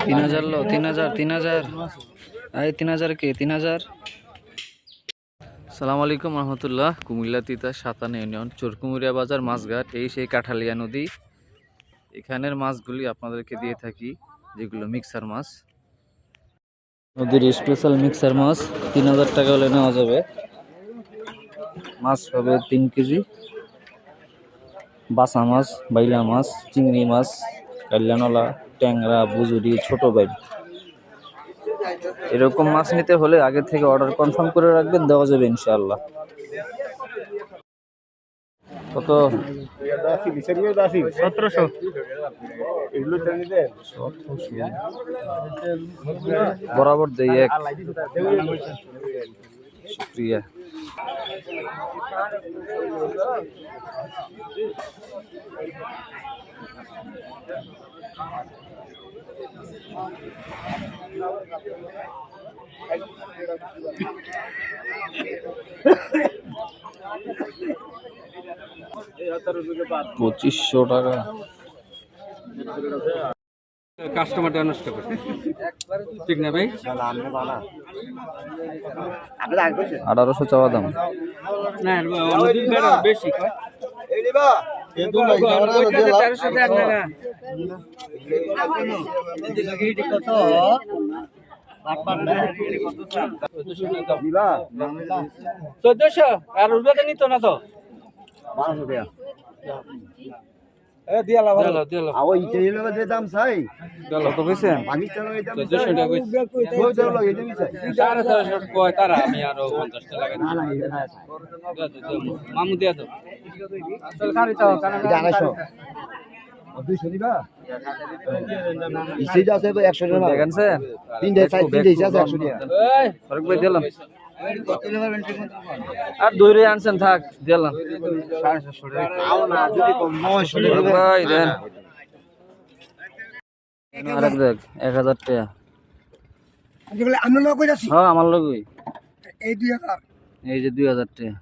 3000 লো 3000 এই 3000 কে 3000। আসসালামু আলাইকুম রহমতুল্লাহ। কুমিল্লা তিতাস 57 ইউনিয়ন চরকুমুরিয়া বাজার মাছঘাট, এই সেই কাঠালিয়া নদী। এখানের মাছগুলি আপনাদেরকে দিয়ে থাকি, যেগুলো মিক্সার মাছ, নদীর স্পেশাল মিক্সার মাছ। 3000 টাকা হলে নেওয়া যাবে। মাছ হবে 3 কেজি। বাসা মাছ, বাইলা মাছ, চিংড়ি মাছ, কাল্যাণলা, ট্যাংরা, বুজুরি, ছোট বাইল। এরকম মাছ নিতে হলে আগে থেকে অর্ডার কনফার্ম করে রাখবেন, দেওয়া যাবে ইনশাআল্লাহ। কত? 1700। বরাবর দেই এক। শুক্রিয়া। $2500 টাকা। কাস্টমার নষ্ট করে ঠিক না ভাই? 1800 চাওয়া দাম। না বেশি চোদ্দশো আর উঠবে নিত না তো। মামু দিয়া তো আর দৌড়ে আনছেন থাক দিলাম 1000 টাকা। আমি লোক হ্যাঁ আমার লোকই। এই 2000, এই যে 2000 টাকা।